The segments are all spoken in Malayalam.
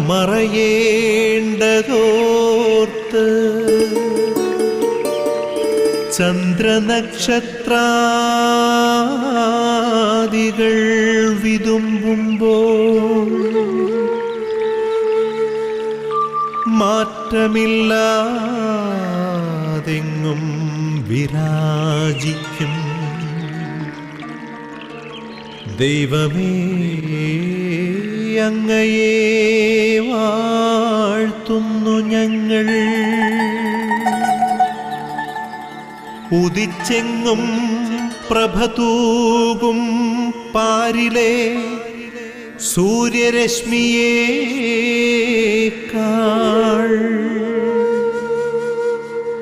മറയേണ്ടതോർത്ത് ചന്ദ്രനക്ഷത്രാദികൾ വിതുമ്പുമ്പോൾ മാറ്റമില്ലാതെങ്ങും വിരാജിക്കും ദൈവമേ, അങ്ങയെ വാഴ്ത്തുന്നു ഞങ്ങൾ. ഉദിച്ചെങ്ങും പ്രഭതൂകും പാരിലെ സൂര്യരശ്മിയേക്കാൾ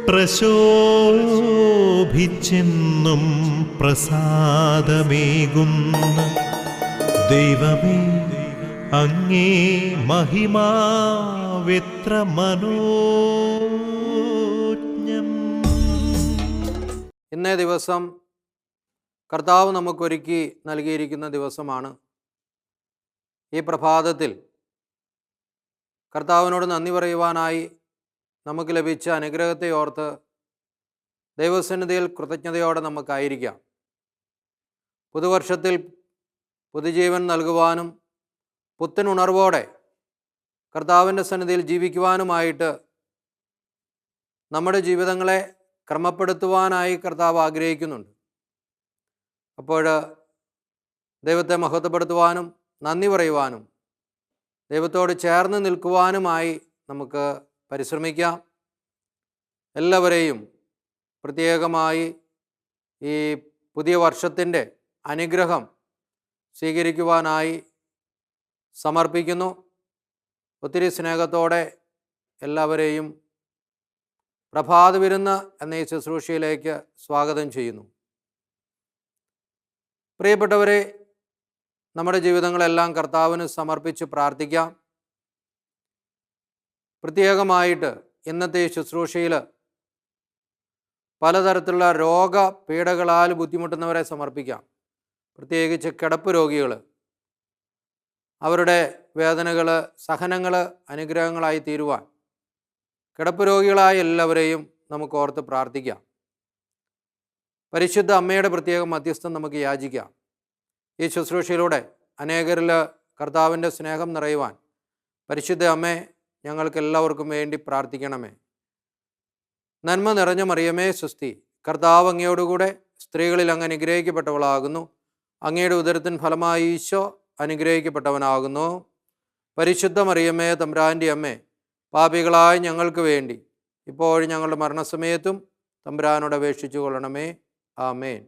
പ്രശോഭിച്ചെന്നും പ്രസാദമേകുന്ന ദൈവമേ, അങ്ങേ മഹിമാവെത്ര മനോജ്ഞം. ഇന്നേ ദിവസം കർത്താവ് നമുക്കൊരുക്കി നൽകിയിരിക്കുന്ന ദിവസമാണ്. ഈ പ്രഭാതത്തിൽ കർത്താവിനോട് നന്ദി പറയുവാനായി നമുക്ക് ലഭിച്ച അനുഗ്രഹത്തെ ഓർത്ത് ദൈവസന്നിധിയിൽ കൃതജ്ഞതയോടെ നമുക്കായിരിക്കാം. പുതുവർഷത്തിൽ പുതുജീവൻ നൽകുവാനും പുത്തൻ ഉണർവോടെ കർത്താവിൻ്റെ സന്നിധിയിൽ ജീവിക്കുവാനുമായിട്ട് നമ്മുടെ ജീവിതങ്ങളെ ക്രമപ്പെടുത്തുവാനായി കർത്താവ് ആഗ്രഹിക്കുന്നുണ്ട്. അപ്പോൾ ദൈവത്തെ മഹത്വപ്പെടുത്തുവാനും നന്ദി പറയുവാനും ദൈവത്തോട് ചേർന്ന് നിൽക്കുവാനുമായി നമുക്ക് പരിശ്രമിക്കാം. എല്ലാവരെയും പ്രത്യേകമായി ഈ പുതിയ വർഷത്തിൻ്റെ അനുഗ്രഹം സ്വീകരിക്കുവാനായി സമർപ്പിക്കുന്നു. ഒത്തിരി സ്നേഹത്തോടെ എല്ലാവരെയും പ്രഭാത വിരുന്ന് എന്ന ഈ ശുശ്രൂഷയിലേക്ക് സ്വാഗതം ചെയ്യുന്നു. പ്രിയപ്പെട്ടവരെ, നമ്മുടെ ജീവിതങ്ങളെല്ലാം കർത്താവിന് സമർപ്പിച്ച് പ്രാർത്ഥിക്കാം. പ്രത്യേകമായിട്ട് ഇന്നത്തെ ശുശ്രൂഷയിൽ പലതരത്തിലുള്ള രോഗപീഠകളാൽ ബുദ്ധിമുട്ടുന്നവരെ സമർപ്പിക്കാം. പ്രത്യേകിച്ച് കിടപ്പ് രോഗികൾ, അവരുടെ വേദനകൾ, സഹനങ്ങൾ അനുഗ്രഹങ്ങളായി തീരുവാൻ കിടപ്പ് രോഗികളായ എല്ലാവരെയും നമുക്ക് ഓർത്ത് പ്രാർത്ഥിക്കാം. പരിശുദ്ധ അമ്മയുടെ പ്രത്യേക മധ്യസ്ഥം നമുക്ക് യാചിക്കാം. ഈ ശുശ്രൂഷയിലൂടെ അനേകരിൽ കർത്താവിൻ്റെ സ്നേഹം നിറയുവാൻ പരിശുദ്ധ അമ്മേ, ഞങ്ങൾക്ക് എല്ലാവർക്കും വേണ്ടി പ്രാർത്ഥിക്കണമേ. നന്മ നിറഞ്ഞ മറിയമേ സ്വസ്തി, കർത്താവ് അങ്ങയോടുകൂടെ സ്ത്രീകളിൽ അങ്ങ് അനുഗ്രഹിക്കപ്പെട്ടവളാകുന്നു. അങ്ങയുടെ ഉദരത്തിൻ ഫലമായി ഈശോ അനുഗ്രഹിക്കപ്പെട്ടവനാകുന്നു. പരിശുദ്ധ മറിയമ്മേ, തമ്പുരാൻ്റെ അമ്മേ, പാപികളായ ഞങ്ങൾക്ക് വേണ്ടി ഇപ്പോഴും ഞങ്ങളുടെ മരണസമയത്തും തമ്പുരാനോട് അപേക്ഷിച്ചു കൊള്ളണമേ. ആമേൻ.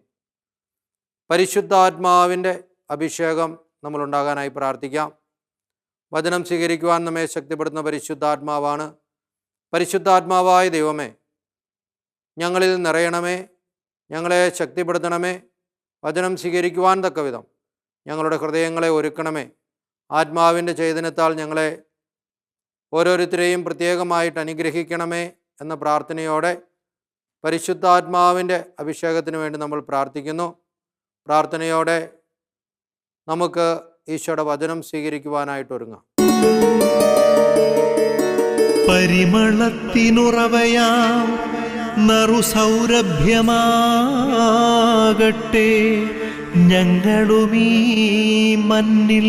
പരിശുദ്ധാത്മാവിൻ്റെ അഭിഷേകം നമ്മളുണ്ടാകാനായി പ്രാർത്ഥിക്കാം. വചനം സ്വീകരിക്കുവാൻ നമ്മെ ശക്തിപ്പെടുത്തുന്ന പരിശുദ്ധാത്മാവാണ്. പരിശുദ്ധാത്മാവായ ദൈവമേ, ഞങ്ങളിൽ നിറയണമേ, ഞങ്ങളെ ശക്തിപ്പെടുത്തണമേ. വചനം സ്വീകരിക്കുവാൻ തക്കവിധം ഞങ്ങളുടെ ഹൃദയങ്ങളെ ഒരുക്കണമേ. ആത്മാവിൻ്റെ ചൈതന്യത്താൽ ഞങ്ങളെ ഓരോരുത്തരെയും പ്രത്യേകമായിട്ട് അനുഗ്രഹിക്കണമേ എന്ന പ്രാർത്ഥനയോടെ പരിശുദ്ധാത്മാവിൻ്റെ അഭിഷേകത്തിന് വേണ്ടി നമ്മൾ പ്രാർത്ഥിക്കുന്നു. പ്രാർത്ഥനയോടെ നമുക്ക് ഈശോയുടെ വചനം സ്വീകരിക്കുവാനായിട്ട് ഒരുങ്ങാം. പരിമളത്തിനുറവയാം നറുസൗരഭ്യമാകട്ടെ ഞങ്ങളുമീ മണ്ണിൽ.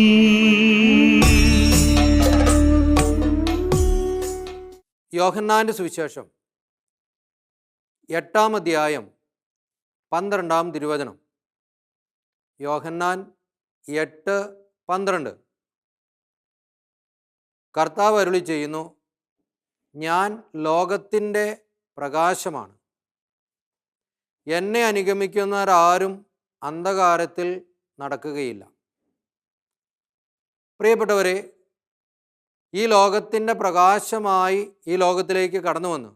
യോഹന്നാൻ്റെ സുവിശേഷം 8-ാം അധ്യായം 12-ാം തിരുവചനം. യോഹന്നാൻ 8:12. കർത്താവ് അരുളി ചെയ്യുന്നു, ഞാൻ ലോകത്തിൻ്റെ പ്രകാശമാണ്. എന്നെ അനുഗമിക്കുന്നവരാരും അന്ധകാരത്തിൽ നടക്കുകയില്ല. പ്രിയപ്പെട്ടവരെ, ഈ ലോകത്തിൻ്റെ പ്രകാശമായി ഈ ലോകത്തിലേക്ക് കടന്നു വന്നു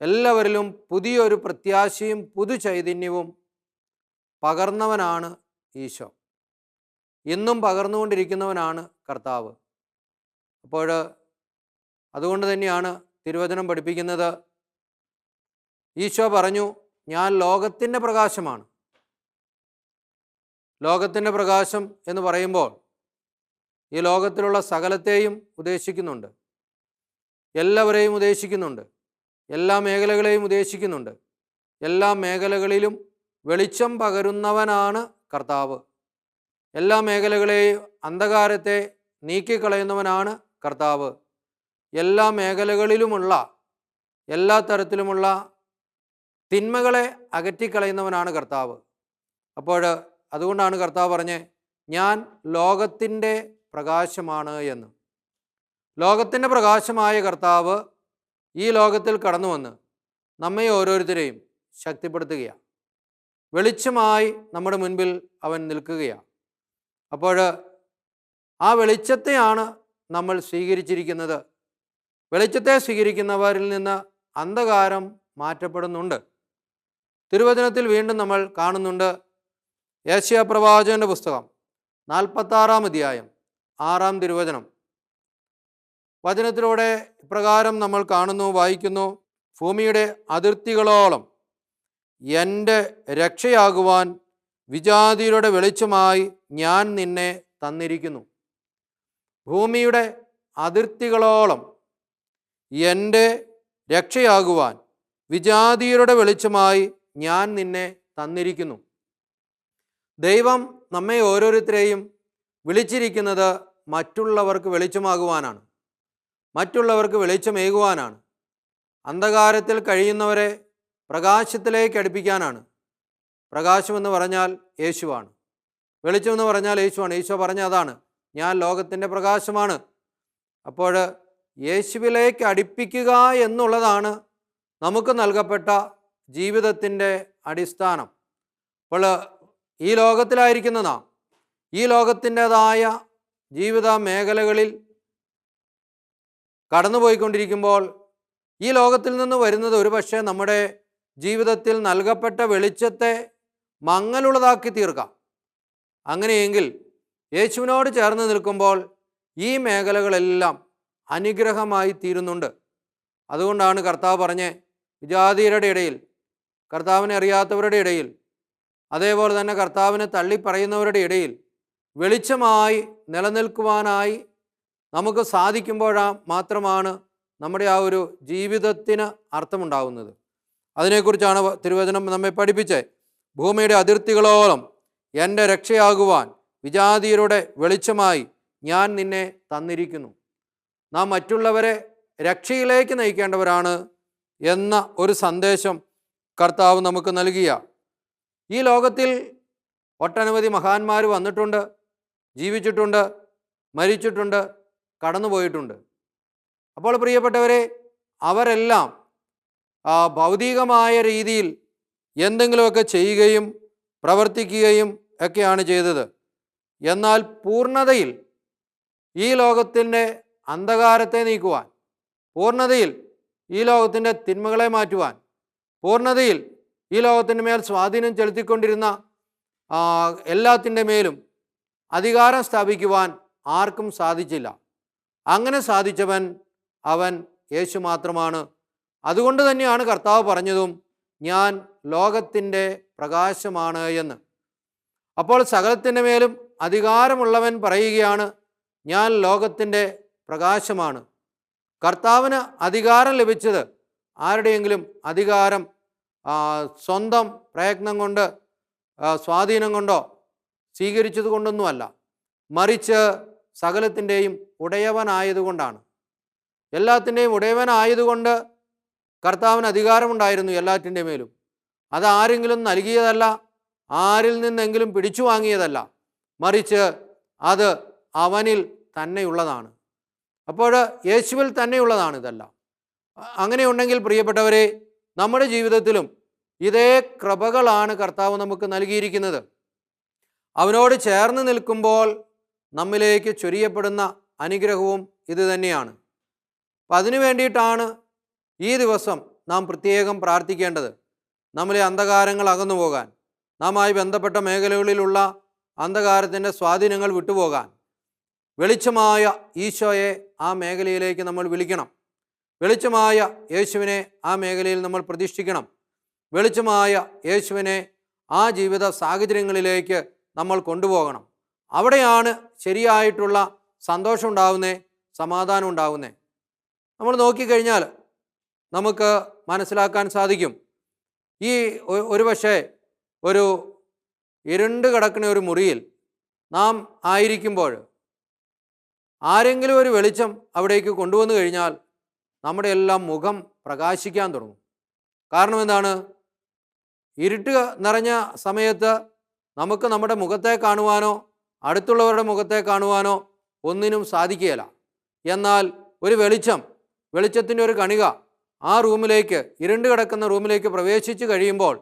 എല്ലാവരിലും പുതിയൊരു പ്രത്യാശയും പുതു ചൈതന്യവും പകർന്നവനാണ് ഈശോ. ഇന്നും പകർന്നുകൊണ്ടിരിക്കുന്നവനാണ് കർത്താവ്. അപ്പോൾ അതുകൊണ്ട് തന്നെയാണ് തിരുവചനം പഠിപ്പിക്കുന്നത്. ഈശോ പറഞ്ഞു, ഞാൻ ലോകത്തിൻ്റെ പ്രകാശമാണ്. ലോകത്തിൻ്റെ പ്രകാശം എന്ന് പറയുമ്പോൾ ഈ ലോകത്തിലുള്ള സകലത്തെയും ഉദ്ദേശിക്കുന്നുണ്ട്, എല്ലാവരെയും ഉദ്ദേശിക്കുന്നുണ്ട്, എല്ലാ മേഖലകളെയും ഉദ്ദേശിക്കുന്നുണ്ട്. എല്ലാ മേഖലകളിലും വെളിച്ചം പകരുന്നവനാണ് കർത്താവ്. എല്ലാ മേഖലകളെയും അന്ധകാരത്തെ നീക്കിക്കളയുന്നവനാണ് കർത്താവ്. എല്ലാ മേഖലകളിലുമുള്ള എല്ലാ തരത്തിലുമുള്ള തിന്മകളെ അകറ്റിക്കളയുന്നവനാണ് കർത്താവ്. അപ്പോൾ അതുകൊണ്ടാണ് കർത്താവ് പറഞ്ഞ്, ഞാൻ ലോകത്തിൻ്റെ പ്രകാശമാണ് എന്ന്. ലോകത്തിൻ്റെ പ്രകാശമായ കർത്താവ് ഈ ലോകത്തിൽ കടന്നു വന്ന് നമ്മെ ഓരോരുത്തരെയും ശക്തിപ്പെടുത്തുകയാണ്. വെളിച്ചമായി നമ്മുടെ മുൻപിൽ അവൻ നിൽക്കുകയാണ്. അപ്പോൾ ആ വെളിച്ചത്തെയാണ് നമ്മൾ സ്വീകരിച്ചിരിക്കുന്നത്. വെളിച്ചത്തെ സ്വീകരിക്കുന്നവരിൽ നിന്ന് അന്ധകാരം മാറ്റപ്പെടുന്നുണ്ട്. തിരുവചനത്തിൽ വീണ്ടും നമ്മൾ കാണുന്നുണ്ട്. യെശയ്യാ പ്രവാചകന്റെ പുസ്തകം 46-ാം അധ്യായം 6-ാം തിരുവചനം. വചനത്തിലൂടെ ഇപ്രകാരം നമ്മൾ കാണുന്നു, വായിക്കുന്നു. ഭൂമിയുടെ അതിർത്തികളോളം എൻ്റെ രക്ഷയാകുവാൻ വിജാതിയുടെ വെളിച്ചമായി ഞാൻ നിന്നെ തന്നിരിക്കുന്നു. ഭൂമിയുടെ അതിർത്തികളോളം എൻ്റെ രക്ഷയാകുവാൻ വിജാതിയരുടെ വെളിച്ചമായി ഞാൻ നിന്നെ തന്നിരിക്കുന്നു. ദൈവം നമ്മെ ഓരോരുത്തരെയും വിളിച്ചിരിക്കുന്നത് മറ്റുള്ളവർക്ക് വെളിച്ചമാകുവാനാണ്, മറ്റുള്ളവർക്ക് വെളിച്ചമേകുവാനാണ്. അന്ധകാരത്തിൽ കഴിയുന്നവരെ പ്രകാശത്തിലേക്ക് അടുപ്പിക്കാനാണ്. പ്രകാശമെന്ന് പറഞ്ഞാൽ യേശുവാണ്, വെളിച്ചമെന്ന് പറഞ്ഞാൽ യേശുവാണ്. യേശു പറഞ്ഞ അതാണ്, ഞാൻ ലോകത്തിൻ്റെ പ്രകാശമാണ്. അപ്പോൾ യേശുവിലേക്ക് അടുപ്പിക്കുക എന്നുള്ളതാണ് നമുക്ക് നൽകപ്പെട്ട ജീവിതത്തിൻ്റെ അടിസ്ഥാനം. അപ്പോൾ ഈ ലോകത്തിലായിരിക്കുന്ന നാം ഈ ലോകത്തിൻ്റെതായ ജീവിത മേഖലകളിൽ കടന്നുപോയിക്കൊണ്ടിരിക്കുമ്പോൾ ഈ ലോകത്തിൽ നിന്ന് വരുന്നത് ഒരുപക്ഷെ നമ്മുടെ ജീവിതത്തിൽ നൽകപ്പെട്ട വെളിച്ചത്തെ മങ്ങലുള്ളതാക്കി തീർക്കാം. അങ്ങനെയെങ്കിൽ യേശുവിനോട് ചേർന്ന് നിൽക്കുമ്പോൾ ഈ മേഖലകളെല്ലാം അനുഗ്രഹമായി തീരുന്നുണ്ട്. അതുകൊണ്ടാണ് കർത്താവ് പറഞ്ഞ്, വിജാതിയരുടെ ഇടയിൽ, കർത്താവിനെ അറിയാത്തവരുടെ ഇടയിൽ, അതേപോലെ തന്നെ കർത്താവിനെ തള്ളിപ്പറയുന്നവരുടെ ഇടയിൽ വെളിച്ചമായി നിലനിൽക്കുവാനായി നമുക്ക് മാത്രമാണ് നമ്മുടെ ആ ഒരു ജീവിതത്തിന് അർത്ഥമുണ്ടാകുന്നത്. അതിനെക്കുറിച്ചാണ് തിരുവചനം നമ്മെ പഠിപ്പിച്ചത്. ഭൂമിയുടെ അതിർത്തികളോളം എൻ്റെ രക്ഷയാകുവാൻ വിജാതിയരുടെ വെളിച്ചമായി ഞാൻ നിന്നെ തന്നിരിക്കുന്നു. നാം മറ്റുള്ളവരെ രക്ഷയിലേക്ക് നയിക്കേണ്ടവരാണ് എന്ന ഒരു സന്ദേശം കർത്താവ് നമുക്ക് നൽകിയ. ഈ ലോകത്തിൽ ഒട്ടനവധി മഹാന്മാർ വന്നിട്ടുണ്ട്, ജീവിച്ചിട്ടുണ്ട്, മരിച്ചിട്ടുണ്ട്, കടന്നുപോയിട്ടുണ്ട്. അപ്പോൾ പ്രിയപ്പെട്ടവരെ, അവരെല്ലാം ഭൗതികമായ രീതിയിൽ എന്തെങ്കിലുമൊക്കെ ചെയ്യുകയും പ്രവർത്തിക്കുകയും ഒക്കെയാണ് ചെയ്തത്. എന്നാൽ പൂർണ്ണതയിൽ ഈ ലോകത്തിൻ്റെ അന്ധകാരത്തെ നീക്കുവാൻ, പൂർണ്ണതയിൽ ഈ ലോകത്തിൻ്റെ തിന്മകളെ മാറ്റുവാൻ, പൂർണ്ണതയിൽ ഈ ലോകത്തിൻ്റെ മേൽ സ്വാധീനം ചെലുത്തിക്കൊണ്ടിരുന്ന എല്ലാത്തിൻ്റെ മേലും അധികാരം സ്ഥാപിക്കുവാൻ ആർക്കും സാധിച്ചില്ല. അങ്ങനെ സാധിച്ചവൻ അവൻ യേശു മാത്രമാണ്. അതുകൊണ്ട് തന്നെയാണ് കർത്താവ് പറഞ്ഞതും, ഞാൻ ലോകത്തിൻ്റെ പ്രകാശമാണ് എന്ന്. അപ്പോൾ സകലത്തിൻ്റെ മേലും അധികാരമുള്ളവൻ പറയുകയാണ്, ഞാൻ ലോകത്തിൻ്റെ പ്രകാശമാണ്. കർത്താവിന് അധികാരം ലഭിച്ചത് ആരുടെയെങ്കിലും അധികാരം സ്വന്തം പ്രയത്നം കൊണ്ട് സ്വാധീനം കൊണ്ടോ സ്വീകരിച്ചത് കൊണ്ടൊന്നുമല്ല, മറിച്ച് സകലത്തിൻ്റെയും ഉടയവനായതുകൊണ്ടാണ്. എല്ലാത്തിൻ്റെയും ഉടയവനായതുകൊണ്ട് കർത്താവിന് അധികാരമുണ്ടായിരുന്നു എല്ലാറ്റിൻ്റെ മേലും. അത് ആരെങ്കിലും നൽകിയതല്ല, ആരിൽ നിന്നെങ്കിലും പിടിച്ചു വാങ്ങിയതല്ല, മറിച്ച് അത് അവനിൽ തന്നെയുള്ളതാണ്. അപ്പോൾ യേശുവിൽ തന്നെയുള്ളതാണ് ഇതെല്ലാം. അങ്ങനെയുണ്ടെങ്കിൽ പ്രിയപ്പെട്ടവരെ, നമ്മുടെ ജീവിതത്തിലും ഇതേ കൃപകളാണ് കർത്താവ് നമുക്ക് നൽകിയിരിക്കുന്നത്. അവനോട് ചേർന്ന് നിൽക്കുമ്പോൾ നമ്മിലേക്ക് ചൊരിയപ്പെടുന്ന അനുഗ്രഹവും ഇത് തന്നെയാണ്. അപ്പം അതിനു വേണ്ടിയിട്ടാണ് ഈ ദിവസം നാം പ്രത്യേകം പ്രാർത്ഥിക്കേണ്ടത്. നമ്മളെ അന്ധകാരങ്ങൾ അകന്നു പോകാൻ, നാമായി ബന്ധപ്പെട്ട മേഖലകളിലുള്ള അന്ധകാരത്തിൻ്റെ സ്വാധീനങ്ങൾ വിട്ടുപോകാൻ വെളിച്ചമായ ഈശോയെ ആ മേഖലയിലേക്ക് നമ്മൾ വിളിക്കണം. വെളിച്ചമായ യേശുവിനെ ആ മേഖലയിൽ നമ്മൾ പ്രതിഷ്ഠിക്കണം. വെളിച്ചമായ യേശുവിനെ ആ ജീവിത സാഹചര്യങ്ങളിലേക്ക് നമ്മൾ കൊണ്ടുപോകണം. അവിടെയാണ് ശരിയായിട്ടുള്ള സന്തോഷം ഉണ്ടാവുന്നേ, സമാധാനം ഉണ്ടാവുന്നേ? നമ്മൾ നോക്കിക്കഴിഞ്ഞാൽ നമുക്ക് മനസ്സിലാക്കാൻ സാധിക്കും. ഈ ഒരു പക്ഷേ ഒരു ഇരുണ്ട് കിടക്കുന്ന ഒരു മുറിയിൽ നാം ആയിരിക്കുമ്പോൾ ആരെങ്കിലും ഒരു വെളിച്ചം അവിടേക്ക് കൊണ്ടുവന്നു കഴിഞ്ഞാൽ നമ്മുടെ എല്ലാം മുഖം പ്രകാശിക്കാൻ തുടങ്ങും. കാരണം എന്താണ്? ഇരുട്ട് നിറഞ്ഞ സമയത്ത് നമുക്ക് നമ്മുടെ മുഖത്തെ കാണുവാനോ അടുത്തുള്ളവരുടെ മുഖത്തെ കാണുവാനോ ഒന്നിനും സാധിക്കുകയില്ല. എന്നാൽ ഒരു വെളിച്ചത്തിൻ്റെ ഒരു കണിക ആ റൂമിലേക്ക്, ഇരുണ്ട് കിടക്കുന്ന റൂമിലേക്ക് പ്രവേശിച്ചു കഴിയുമ്പോൾ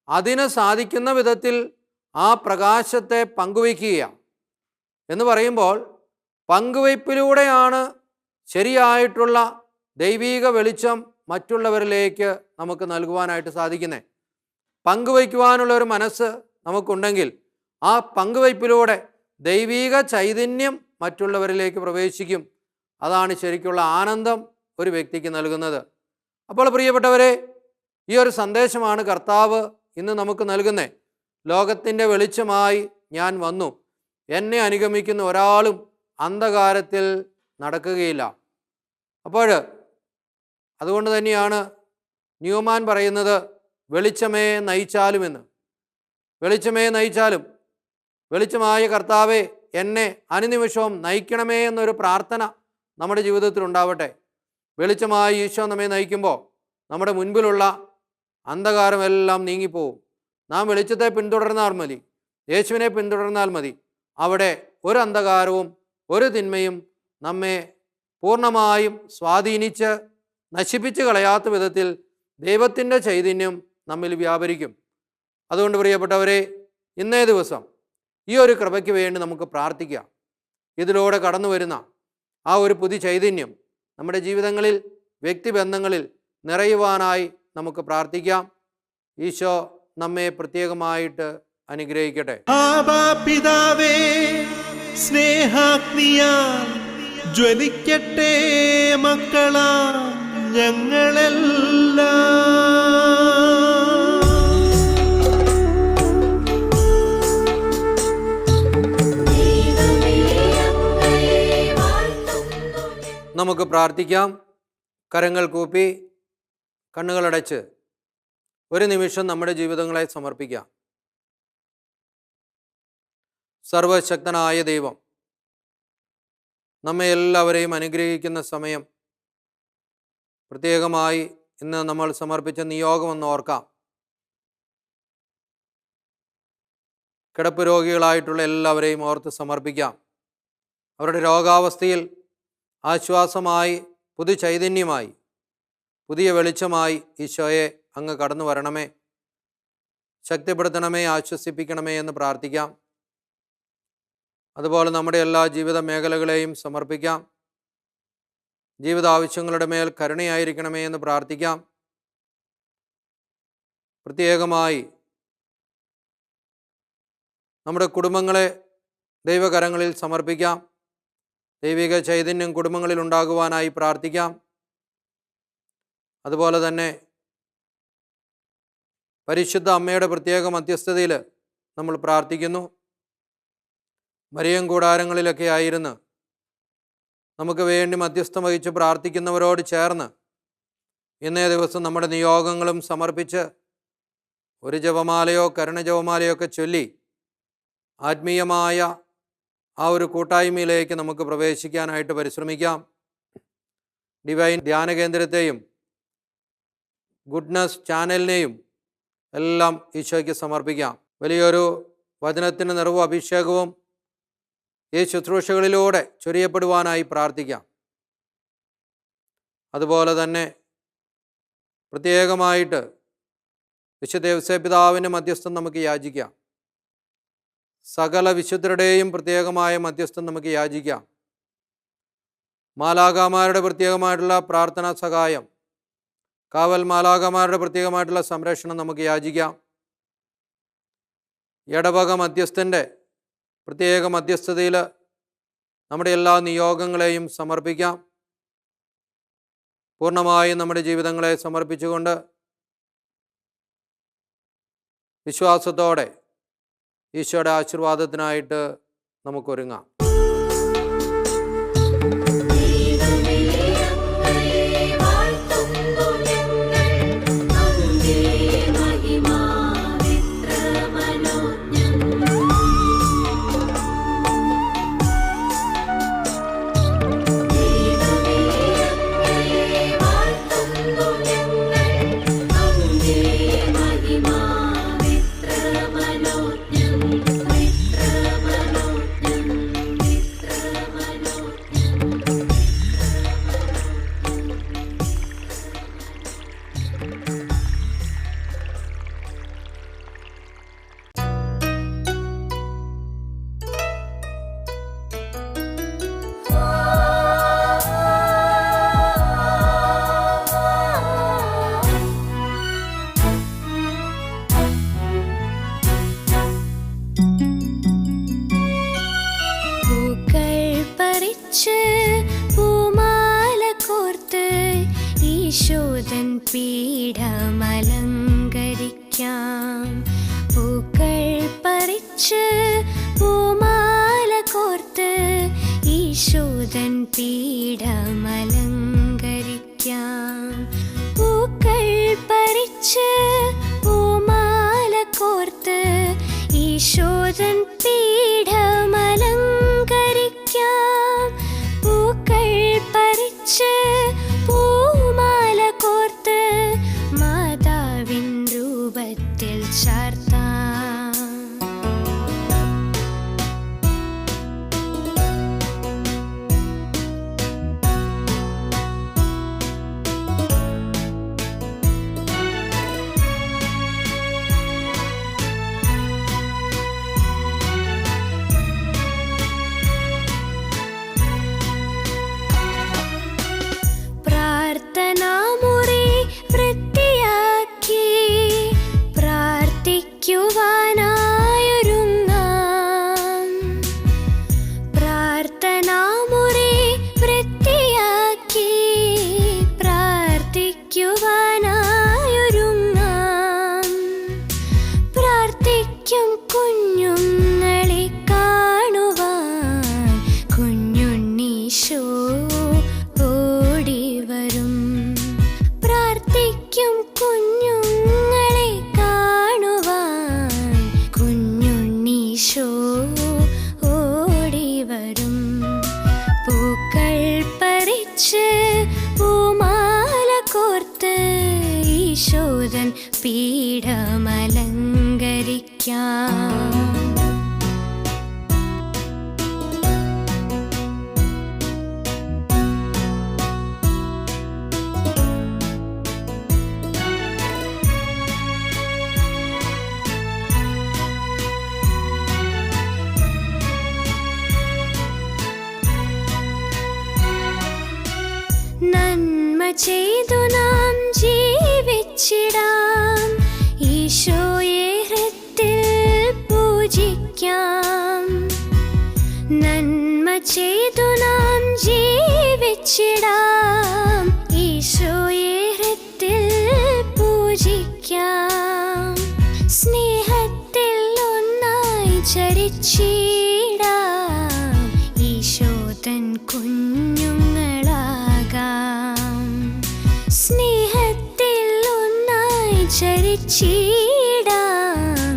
അതിന് സാധിക്കുന്ന വിധത്തിൽ ആ പ്രകാശത്തെ പങ്കുവയ്ക്കുകയാണ്. എന്ന് പറയുമ്പോൾ പങ്കുവയ്പ്പിലൂടെയാണ് ശരിയായിട്ടുള്ള ദൈവീക വെളിച്ചം മറ്റുള്ളവരിലേക്ക് നമുക്ക് നൽകുവാനായിട്ട് സാധിക്കുന്നത്. പങ്കുവയ്ക്കുവാനുള്ള ഒരു മനസ്സ് നമുക്കുണ്ടെങ്കിൽ ആ പങ്കുവയ്പ്പിലൂടെ ദൈവീക ചൈതന്യം മറ്റുള്ളവരിലേക്ക് പ്രവേശിക്കും. അതാണ് ശരിക്കുള്ള ആനന്ദം ഒരു വ്യക്തിക്ക് നൽകുന്നത്. അപ്പോൾ പ്രിയപ്പെട്ടവരെ, ഈ ഒരു സന്ദേശമാണ് കർത്താവ് ഇന്ന് നമുക്ക് നൽകുന്നത്. ലോകത്തിൻ്റെ വെളിച്ചമായി ഞാൻ വന്നു, എന്നെ അനുഗമിക്കുന്ന ഒരാളും അന്ധകാരത്തിൽ നടക്കുകയില്ല. അപ്പോൾ അതുകൊണ്ട് തന്നെയാണ് ന്യൂമാൻ പറയുന്നത്, വെളിച്ചമേ നയിച്ചാലുമെന്ന്. വെളിച്ചമേ നയിച്ചാലും, വെളിച്ചമായ കർത്താവെ എന്നെ അനുനിമിഷവും നയിക്കണമേ എന്നൊരു പ്രാർത്ഥന നമ്മുടെ ജീവിതത്തിൽ ഉണ്ടാവട്ടെ. വെളിച്ചമായി ഈശോ നമ്മെ നയിക്കുമ്പോൾ നമ്മുടെ മുൻപിലുള്ള അന്ധകാരമെല്ലാം നീങ്ങിപ്പോവും. നാം വെളിച്ചത്തെ പിന്തുടർന്നാൽ മതി, യേശുവിനെ പിന്തുടർന്നാൽ മതി. അവിടെ ഒരു അന്ധകാരവും ഒരു തിന്മയും നമ്മെ പൂർണ്ണമായും സ്വാധീനിച്ച് നശിപ്പിച്ച് കളയാത്ത വിധത്തിൽ ദൈവത്തിൻ്റെ ചൈതന്യം നമ്മിൽ വ്യാപരിക്കും. അതുകൊണ്ട് പ്രിയപ്പെട്ടവരെ, ഇന്നേ ദിവസം ഈ ഒരു കൃപയ്ക്ക് വേണ്ടി നമുക്ക് പ്രാർത്ഥിക്കാം. ഇതിലൂടെ കടന്നു വരുന്ന ആ ഒരു പുതിയ ചൈതന്യം നമ്മുടെ ജീവിതങ്ങളിൽ, വ്യക്തിബന്ധങ്ങളിൽ നിറയുവാനായി നമുക്ക് പ്രാർത്ഥിക്കാം. ഈശോ നമ്മെ പ്രത്യേകമായിട്ട് അനുഗ്രഹിക്കട്ടെ. ആബാ പിതാവേ, സ്നേഹാഗ്നിയാൽ ജ്വലിക്കട്ടെ മക്കളാ ഞങ്ങളെല്ലാം. നമുക്ക് പ്രാർത്ഥിക്കാം. കരങ്ങൾ കൂപ്പി കണ്ണുകളടച്ച് ഒരു നിമിഷം നമ്മുടെ ജീവിതങ്ങളെ സമർപ്പിക്കാം. സർവശക്തനായ ദൈവം നമ്മെ എല്ലാവരെയും അനുഗ്രഹിക്കുന്ന സമയം, പ്രത്യേകമായി ഇന്ന് നമ്മൾ സമർപ്പിച്ച നിയോഗമെന്ന് ഓർക്കാം. കിടപ്പ് രോഗികളായിട്ടുള്ള എല്ലാവരെയും ഓർത്ത് സമർപ്പിക്കാം. അവരുടെ രോഗാവസ്ഥയിൽ ആശ്വാസമായി, പുതു ചൈതന്യമായി, പുതിയ വെളിച്ചമായി ഈശോയെ അങ്ങ് കടന്നു വരണമേ, ശക്തിപ്പെടുത്തണമേ, ആശ്വസിപ്പിക്കണമേ എന്ന് പ്രാർത്ഥിക്കാം. അതുപോലെ നമ്മുടെ എല്ലാ ജീവിത മേഖലകളെയും സമർപ്പിക്കാം. ജീവിതാവശ്യങ്ങളുടെ മേൽ കരുണയായിരിക്കണമേ എന്ന് പ്രാർത്ഥിക്കാം. പ്രത്യേകമായി നമ്മുടെ കുടുംബങ്ങളെ ദൈവകരങ്ങളിൽ സമർപ്പിക്കാം. ദൈവിക ചൈതന്യം കുടുംബങ്ങളിൽ ഉണ്ടാകുവാനായി പ്രാർത്ഥിക്കാം. അതുപോലെ തന്നെ പരിശുദ്ധ അമ്മയുടെ പ്രത്യേക മധ്യസ്ഥതയിൽ നമ്മൾ പ്രാർത്ഥിക്കുന്നു. മരിയം കൂടാരങ്ങളിലൊക്കെ ആയിരുന്ന് നമുക്ക് വേണ്ടി മധ്യസ്ഥം വഹിച്ച് പ്രാർത്ഥിക്കുന്നവരോട് ചേർന്ന് ഇന്നേ ദിവസം നമ്മുടെ നിയോഗങ്ങളും സമർപ്പിച്ച് ഒരു ജപമാലയോ കരുണ ജപമാലയോ ഒക്കെ ചൊല്ലി ആത്മീയമായ ആ ഒരു കൂട്ടായ്മയിലേക്ക് നമുക്ക് പ്രവേശിക്കാനായിട്ട് പരിശ്രമിക്കാം. ഡിവൈൻ ധ്യാന കേന്ദ്രത്തെയും ഗുഡ്നസ് ചാനലിനെയും എല്ലാം ഈശോയ്ക്ക് സമർപ്പിക്കാം. വലിയൊരു വചനത്തിന് നിറവും അഭിഷേകവും ഈ ശുശ്രൂഷകളിലൂടെ ചൊരിയപ്പെടുവാനായി പ്രാർത്ഥിക്കാം. അതുപോലെ തന്നെ പ്രത്യേകമായിട്ട് വിശുദ്ധ യൗസേപ്പിതാവിൻ്റെ മധ്യസ്ഥം നമുക്ക് യാചിക്കാം. സകല വിശുദ്ധരുടെയും പ്രത്യേകമായ മധ്യസ്ഥം നമുക്ക് യാചിക്കാം. മാലാഖമാരുടെ പ്രത്യേകമായിട്ടുള്ള പ്രാർത്ഥനാ സഹായം, കാവൽ മാലാഖമാരുടെ പ്രത്യേകമായിട്ടുള്ള സംരക്ഷണം നമുക്ക് യാചിക്കാം. ഇടവക മധ്യസ്ഥൻ്റെ പ്രത്യേക മധ്യസ്ഥതയിൽ നമ്മുടെ എല്ലാ നിയോഗങ്ങളെയും സമർപ്പിക്കാം. പൂർണ്ണമായും നമ്മുടെ ജീവിതങ്ങളെ സമർപ്പിച്ചുകൊണ്ട് വിശ്വാസത്തോടെ ഈശോയുടെ ആശീർവാദത്തിനായിട്ട് നമുക്കൊരുങ്ങാം. പൂമാല കോർത്ത് ഈശോദൻ പീഠമലങ്കരിക്കാം. പൂക്കൾ പറിച്ച് പൂമാല കോർത്ത് ഈശോദൻ പീഠമലങ്കരിക്കാം. പൂക്കൾ പറിച്ച് പൂമാല കോർത്ത് ഈശോദൻ പീഠമലങ്കരിക്കാം. പൂക്കൾ പറിച്ച് പൂമാല കോർത്ത് മാതാവിൻ രൂപത്തിൽ ചാർത്താം. പ്രാർത്ഥനാമുറി വൃത്തിയാക്കി പ്രാർത്ഥിക്കുവാനായൊരുങ്ങാം. പ്രാർത്ഥനാമുറി വൃത്തിയാക്കി പ്രാർത്ഥിക്കുവാനായൊരുങ്ങാം. പ്രാർത്ഥിക്കും കുഞ്ഞുങ്ങളെ കാണുവാൻ കുഞ്ഞുണ്ണീശോ ഓടിവരും. പ്രാർത്ഥിക്കും കുഞ്ഞുങ്ങളെ കാണുവാൻ കുഞ്ഞുണ്ണീശോ ഓടിവരും. പൂക്കൾ പറിച്ച് പൂമാല കോർത്ത് ഈശോദൻ പീഠമലങ്കരിക്കാം. നന്മ ചെയ്തു നാം ജീവിച്ചിടാം. ഈശോയെ ഹൃത്തിൽ പൂജിക്കാം. നന്മ ചെയ്തു നാം ജീവിച്ചിടാം. ഈശോയെ ഹൃത്തിൽ പൂജിക്കാം. സ്നേഹത്തിൽ ഒന്നായി ചരിച്ചിടാം. ഈശോദൻ കുഞ്ഞുങ്ങളാകാം. സ്നേഹത്തിൽ ഒന്നായി ചരിച്ചിടാം.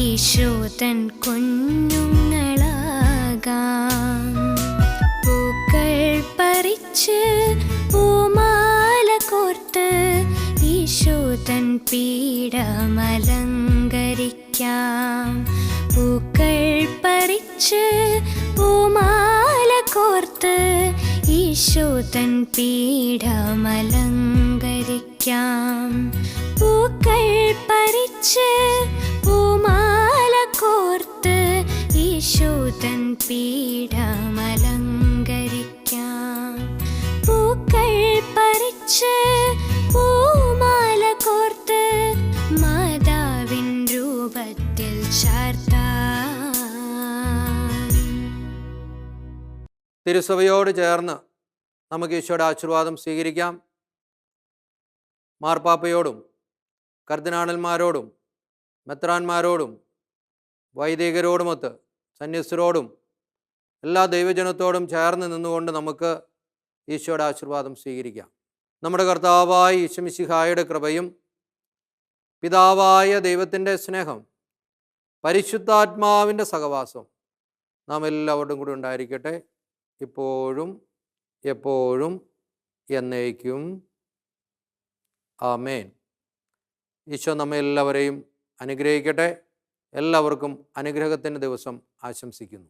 ഈശോദൻ കുഞ്ഞുങ്ങളാകാം. പൂക്കൾ പറിച്ച് പൂമാല കോർത്ത് ഈശോദൻ പീഠമലങ്കരിക്കാം. പൂക്കൾ പറിച്ച് പൂമാല കോർത്ത് ഈശോദൻ പീഠമലങ്കരിക്കാം. പൂക്കൾ പറിച്ച് പൂമാല കോർത്ത് ഈശോദൻ പീഠമലങ്കരിക്കാം. പൂക്കൾ പറിച്ച് പൂമാല കോർത്ത് മാതാവിൻ രൂപത്തിൽ ചാർത്താം. തിരുസഭയോട് ചേർന്ന് നമുക്ക് ഈശോയുടെ ആശീർവാദം സ്വീകരിക്കാം. മാർപ്പാപ്പയോടും കർദിനാളന്മാരോടും മെത്രാന്മാരോടും വൈദികരോടുമൊത്ത് സന്യസ്തരോടും എല്ലാ ദൈവജനത്തോടും ചേർന്ന് നിന്നുകൊണ്ട് നമുക്ക് ഈശോയുടെ ആശീർവാദം സ്വീകരിക്കാം. നമ്മുടെ കർത്താവായ ഈശോമിശിഹായുടെ കൃപയും പിതാവായ ദൈവത്തിൻ്റെ സ്നേഹം പരിശുദ്ധാത്മാവിൻ്റെ സഹവാസം നാം എല്ലാവരുടെയും കൂടി ഉണ്ടായിരിക്കട്ടെ, ഇപ്പോഴും എപ്പോഴും എന്നേക്കും. ആമേൻ. ഈശോ നമ്മെ എല്ലാവരെയും അനുഗ്രഹിക്കട്ടെ. എല്ലാവർക്കും അനുഗ്രഹത്തിൻ്റെ ദിവസം ആശംസിക്കുന്നു.